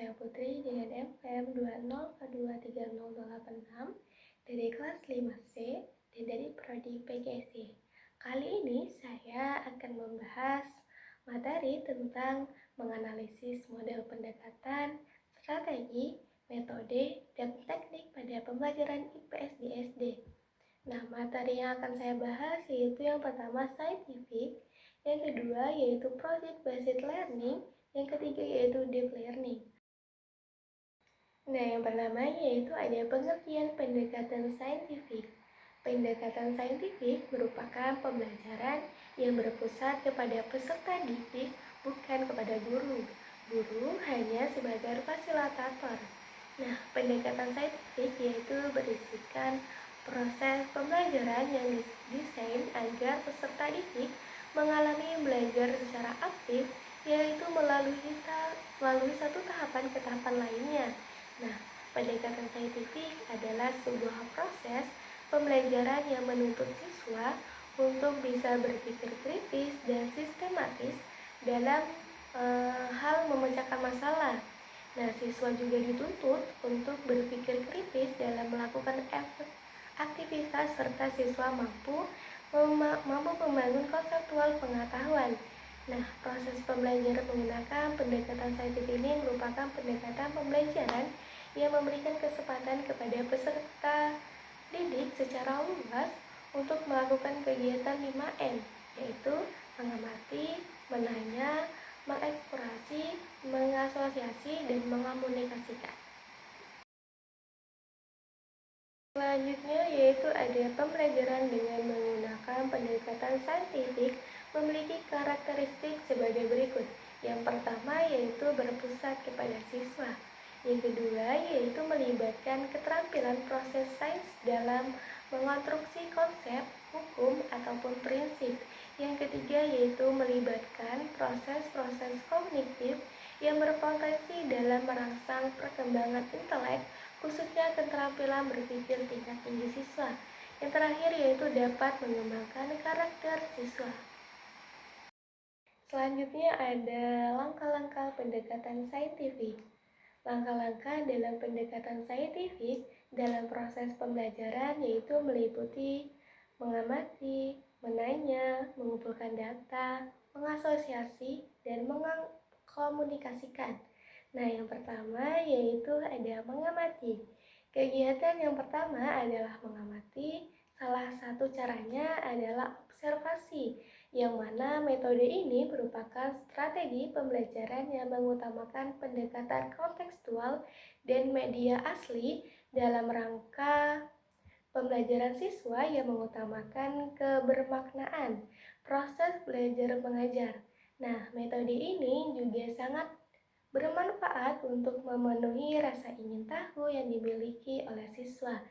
saya Putri dengan NPM 202230086 dari kelas 5C dan dari Prodi PGSD. Kali ini saya akan membahas materi tentang menganalisis model pendekatan, strategi, metode, dan teknik pada pembelajaran IPS di SD. Nah, materi yang akan saya bahas yaitu yang pertama scientific, yang kedua yaitu project based learning, yang ketiga yaitu deep learning. Nah, yang pertama yaitu ada pengertian pendekatan saintifik. Pendekatan saintifik merupakan pembelajaran yang berpusat kepada peserta didik, bukan kepada guru. Guru hanya sebagai fasilitator. Nah, pendekatan saintifik yaitu berisikan proses pembelajaran yang didesain agar peserta didik mengalami belajar secara aktif, yaitu melalui satu tahapan ke tahapan lainnya. Nah, pendekatan saintifik adalah sebuah proses pembelajaran yang menuntut siswa untuk bisa berpikir kritis dan sistematis dalam hal memecahkan masalah. Nah, siswa juga dituntut untuk berpikir kritis dalam melakukan aktivitas serta siswa mampu membangun konseptual pengetahuan. Nah, proses pembelajaran menggunakan pendekatan saintifik ini merupakan pendekatan pembelajaran yang memberikan kesempatan kepada peserta didik secara luas untuk melakukan kegiatan 5M, yaitu mengamati, menanya, mengeksplorasi, mengasosiasi, dan mengomunikasikan. Selanjutnya yaitu ada pembelajaran dengan menggunakan pendekatan saintifik memiliki karakteristik sebagai berikut. Yang pertama yaitu berpusat kepada siswa. Yang kedua yaitu melibatkan keterampilan proses sains dalam mengonstruksi konsep, hukum, ataupun prinsip. Yang ketiga yaitu melibatkan proses-proses kognitif yang berpotensi dalam merangsang perkembangan intelek, khususnya keterampilan berpikir tingkat tinggi siswa. Yang terakhir yaitu dapat mengembangkan karakter siswa. Selanjutnya ada langkah-langkah pendekatan saintifik. Langkah-langkah dalam pendekatan saintifik dalam proses pembelajaran yaitu meliputi mengamati, menanya, mengumpulkan data, mengasosiasi, dan mengkomunikasikan. Nah, yang pertama yaitu ada mengamati. Kegiatan yang pertama adalah mengamati. Salah satu caranya adalah observasi, yang mana metode ini merupakan strategi pembelajaran yang mengutamakan pendekatan kontekstual dan media asli dalam rangka pembelajaran siswa yang mengutamakan kebermaknaan proses belajar mengajar. Nah, metode ini juga sangat bermanfaat untuk memenuhi rasa ingin tahu yang dimiliki oleh siswa,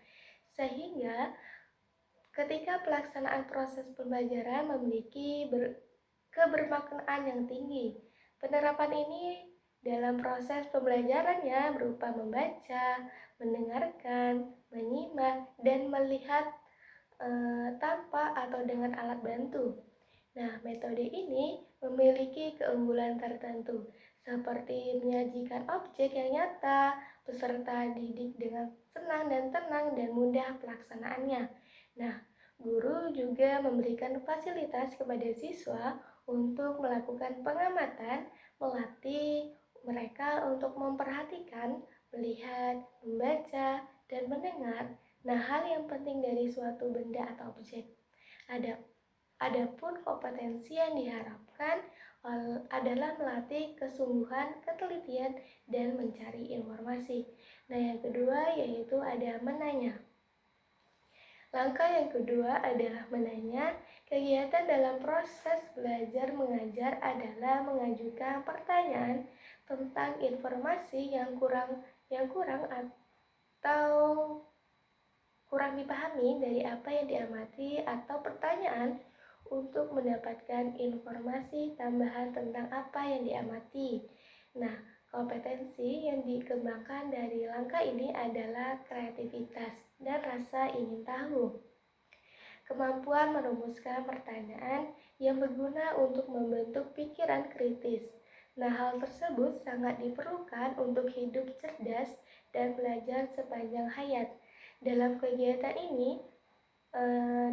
sehingga ketika pelaksanaan proses pembelajaran memiliki kebermaknaan yang tinggi. Penerapan ini dalam proses pembelajarannya berupa membaca, mendengarkan, menyimak, dan melihat tanpa atau dengan alat bantu. Nah, metode ini memiliki keunggulan tertentu, seperti menyajikan objek yang nyata, peserta didik dengan senang dan tenang dan mudah pelaksanaannya. Nah, guru juga memberikan fasilitas kepada siswa untuk melakukan pengamatan, melatih mereka untuk memperhatikan, melihat, membaca, dan mendengar. Nah, hal yang penting dari suatu benda atau objek. Adapun kompetensi yang diharapkan adalah melatih kesungguhan, ketelitian, dan mencari informasi. Nah, yang kedua yaitu ada menanya. Langkah yang kedua adalah menanya. Kegiatan dalam proses belajar mengajar adalah mengajukan pertanyaan tentang informasi yang kurang atau kurang dipahami dari apa yang diamati, atau pertanyaan untuk mendapatkan informasi tambahan tentang apa yang diamati. Nah, kompetensi yang dikembangkan dari langkah ini adalah kreativitas dan rasa ingin tahu. Kemampuan merumuskan pertanyaan yang berguna untuk membentuk pikiran kritis. Nah, hal tersebut sangat diperlukan untuk hidup cerdas dan belajar sepanjang hayat. Dalam kegiatan ini,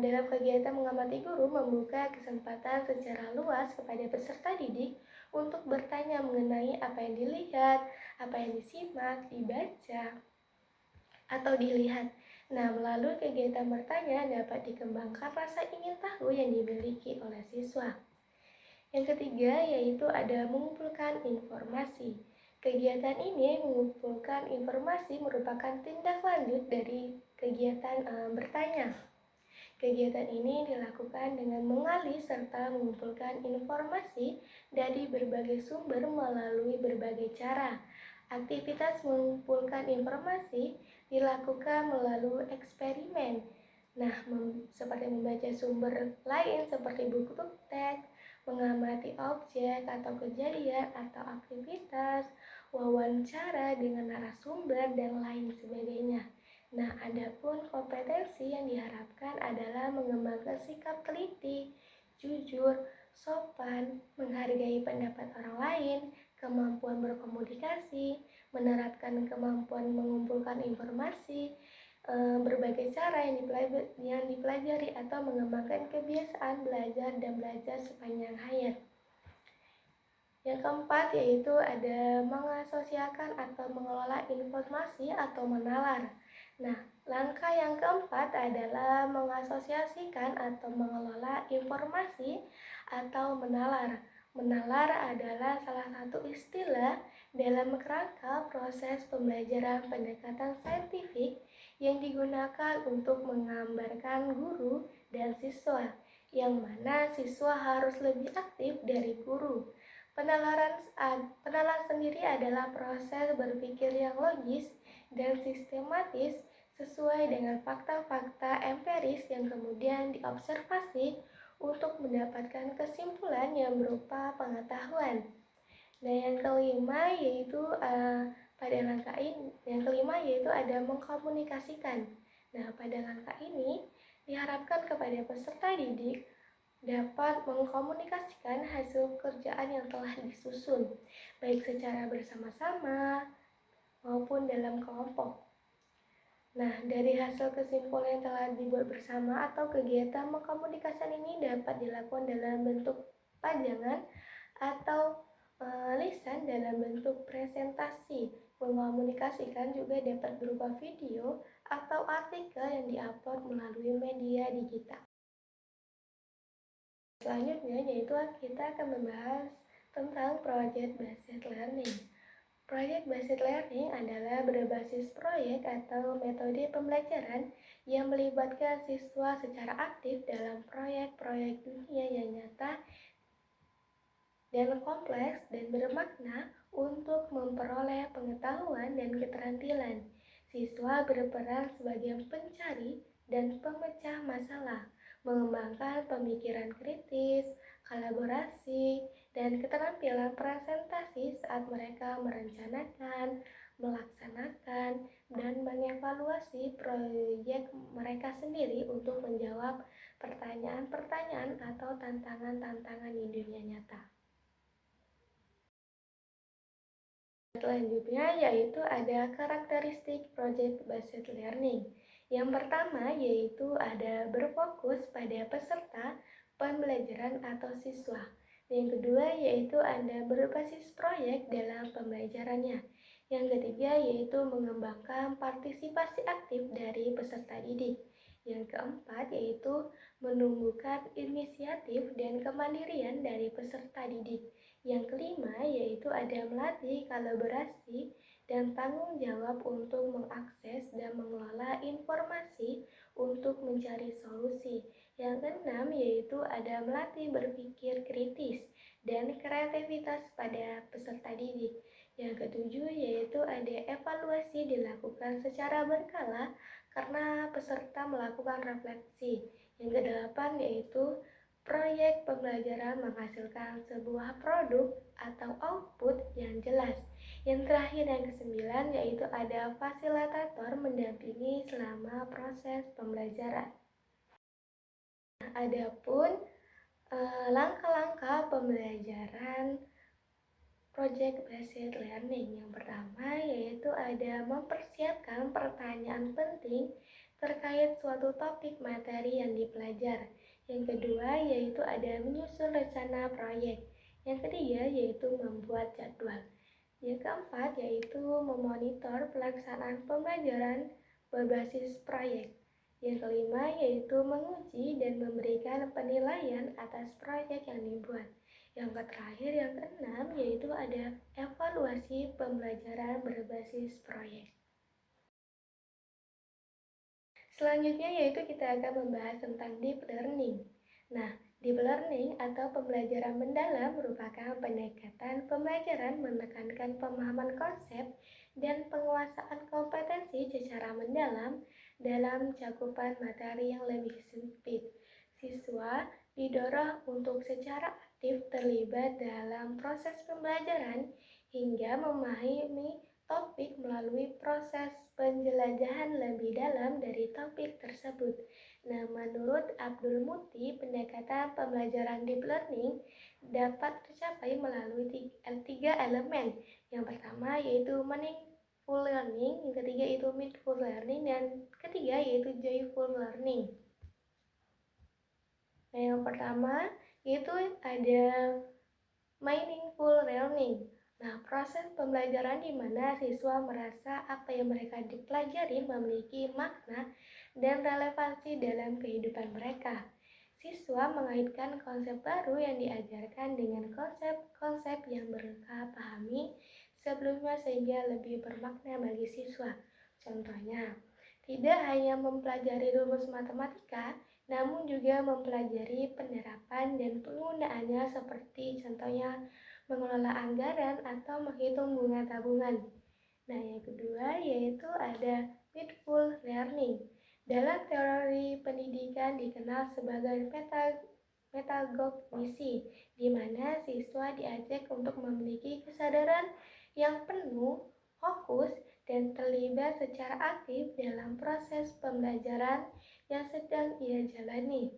dalam kegiatan mengamati guru membuka kesempatan secara luas kepada peserta didik untuk bertanya mengenai apa yang dilihat, apa yang disimak, dibaca, atau dilihat. Nah, melalui kegiatan bertanya dapat dikembangkan rasa ingin tahu yang dimiliki oleh siswa. Yang ketiga yaitu ada mengumpulkan informasi. Kegiatan ini mengumpulkan informasi merupakan tindak lanjut dari kegiatan bertanya. Kegiatan ini dilakukan dengan mengali serta mengumpulkan informasi dari berbagai sumber melalui berbagai cara. Aktivitas mengumpulkan informasi dilakukan melalui eksperimen. Nah, seperti membaca sumber lain seperti buku teks, mengamati objek atau kejadian atau aktivitas, wawancara dengan narasumber, dan lain sebagainya. Nah, adapun kompetensi yang diharapkan adalah mengembangkan sikap teliti, jujur, sopan, menghargai pendapat orang lain, kemampuan berkomunikasi, menerapkan kemampuan mengumpulkan informasi, berbagai cara yang dipelajari atau mengembangkan kebiasaan belajar dan belajar sepanjang hayat. Yang keempat yaitu ada mengasosiasikan atau mengelola informasi atau menalar. Nah, langkah yang keempat adalah mengasosiasikan atau mengelola informasi atau menalar. Menalar adalah salah satu istilah dalam kerangka proses pembelajaran pendekatan saintifik yang digunakan untuk menggambarkan guru dan siswa, yang mana siswa harus lebih aktif dari guru. Penalaran sendiri adalah proses berpikir yang logis dan sistematis sesuai dengan fakta-fakta empiris yang kemudian diobservasi untuk mendapatkan kesimpulan yang berupa pengetahuan. Nah, yang kelima yaitu ada mengkomunikasikan. Nah, pada langkah ini diharapkan kepada peserta didik dapat mengkomunikasikan hasil kerjaan yang telah disusun, baik secara bersama-sama maupun dalam kelompok. Nah, dari hasil kesimpulan yang telah dibuat bersama atau kegiatan mengkomunikasikan ini dapat dilakukan dalam bentuk pajangan atau lisan dalam bentuk presentasi. Mengkomunikasikan juga dapat berupa video atau artikel yang diupload melalui media digital. Selanjutnya yaitu kita akan membahas tentang Project Based Learning. Project Based Learning adalah berbasis proyek atau metode pembelajaran yang melibatkan siswa secara aktif dalam proyek-proyek dunia yang nyata dan kompleks dan bermakna untuk memperoleh pengetahuan dan keterampilan. Siswa berperan sebagai pencari dan pemecah masalah, mengembangkan pemikiran kritis, kolaborasi, dan keterampilan presentasi saat mereka merencanakan, melaksanakan, dan mengevaluasi proyek mereka sendiri untuk menjawab pertanyaan-pertanyaan atau tantangan-tantangan di dunia nyata. Selanjutnya yaitu ada karakteristik Project Based Learning. Yang pertama yaitu ada berfokus pada peserta pembelajaran atau siswa. Yang kedua yaitu ada berbasis proyek dalam pembelajarannya. Yang ketiga yaitu mengembangkan partisipasi aktif dari peserta didik. Yang keempat yaitu menumbuhkan inisiatif dan kemandirian dari peserta didik. Yang kelima yaitu ada melatih kolaborasi dan tanggung jawab untuk mengakses dan mengelola informasi untuk mencari solusi. Yang keenam yaitu ada melatih berpikir kritis dan kreativitas pada peserta didik. Yang ketujuh yaitu ada evaluasi dilakukan secara berkala karena peserta melakukan refleksi. Yang kedelapan yaitu proyek pembelajaran menghasilkan sebuah produk atau output yang jelas. Yang terakhir yang kesembilan yaitu ada fasilitator mendampingi selama proses pembelajaran. Adapun langkah-langkah pembelajaran Project Based Learning. Yang pertama yaitu ada mempersiapkan pertanyaan penting terkait suatu topik materi yang dipelajar. Yang kedua yaitu ada menyusun rencana proyek. Yang ketiga yaitu membuat jadwal. Yang keempat yaitu memonitor pelaksanaan pembelajaran berbasis proyek. Yang kelima yaitu menguji dan memberikan penilaian atas proyek yang dibuat. Yang terakhir, yang keenam, yaitu ada evaluasi pembelajaran berbasis proyek. Selanjutnya yaitu kita akan membahas tentang deep learning. Nah, deep learning atau pembelajaran mendalam merupakan pendekatan pembelajaran menekankan pemahaman konsep dan penguasaan kompetensi secara mendalam dalam cakupan materi yang lebih sempit. Siswa didorong untuk secara aktif terlibat dalam proses pembelajaran hingga memahami topik melalui proses penjelajahan lebih dalam dari topik tersebut. Nah, menurut Abdul Muti, pendekatan pembelajaran deep learning dapat tercapai melalui tiga elemen. Yang pertama yaitu meaningful learning, yang ketiga yaitu mindful learning, dan ketiga yaitu joyful learning. Nah, yang pertama yaitu ada meaningful learning. Nah, proses pembelajaran di mana siswa merasa apa yang mereka dipelajari memiliki makna dan relevansi dalam kehidupan mereka. Siswa mengaitkan konsep baru yang diajarkan dengan konsep-konsep yang mereka pahami sebelumnya sehingga lebih bermakna bagi siswa. Contohnya, tidak hanya mempelajari rumus matematika, namun juga mempelajari penerapan dan penggunaannya seperti contohnya mengelola anggaran atau menghitung bunga tabungan. Nah, yang kedua yaitu ada mindful learning. Dalam teori pendidikan dikenal sebagai metakognisi, di mana siswa diajak untuk memiliki kesadaran yang penuh, fokus, dan terlibat secara aktif dalam proses pembelajaran yang sedang ia jalani.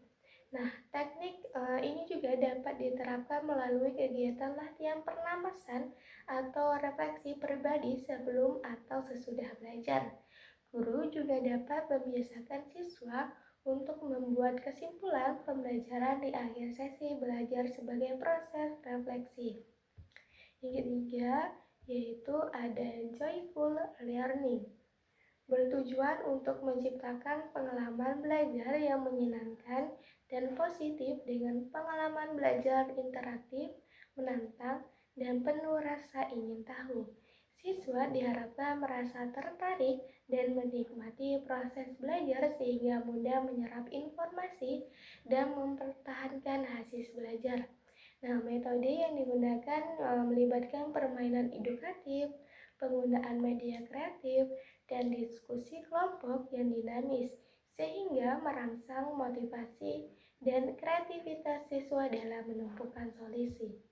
Nah, teknik ini juga dapat diterapkan melalui kegiatan latihan pernapasan atau refleksi pribadi sebelum atau sesudah belajar. Guru juga dapat membiasakan siswa untuk membuat kesimpulan pembelajaran di akhir sesi belajar sebagai proses refleksi. Yang ketiga, yaitu ada joyful learning. Bertujuan untuk menciptakan pengalaman belajar yang menyenangkan dan positif dengan pengalaman belajar interaktif, menantang, dan penuh rasa ingin tahu. Siswa diharapkan merasa tertarik dan menikmati proses belajar sehingga mudah menyerap informasi dan mempertahankan hasil belajar. Nah, metode yang digunakan melibatkan permainan edukatif, penggunaan media kreatif, dan diskusi kelompok yang dinamis, sehingga merangsang motivasi dan kreativitas siswa dalam menemukan solusi.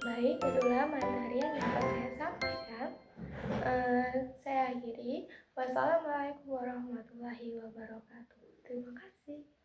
Baik, itulah materi yang dapat saya sampaikan. Saya akhiri. Wassalamualaikum warahmatullahi wabarakatuh. Terima kasih.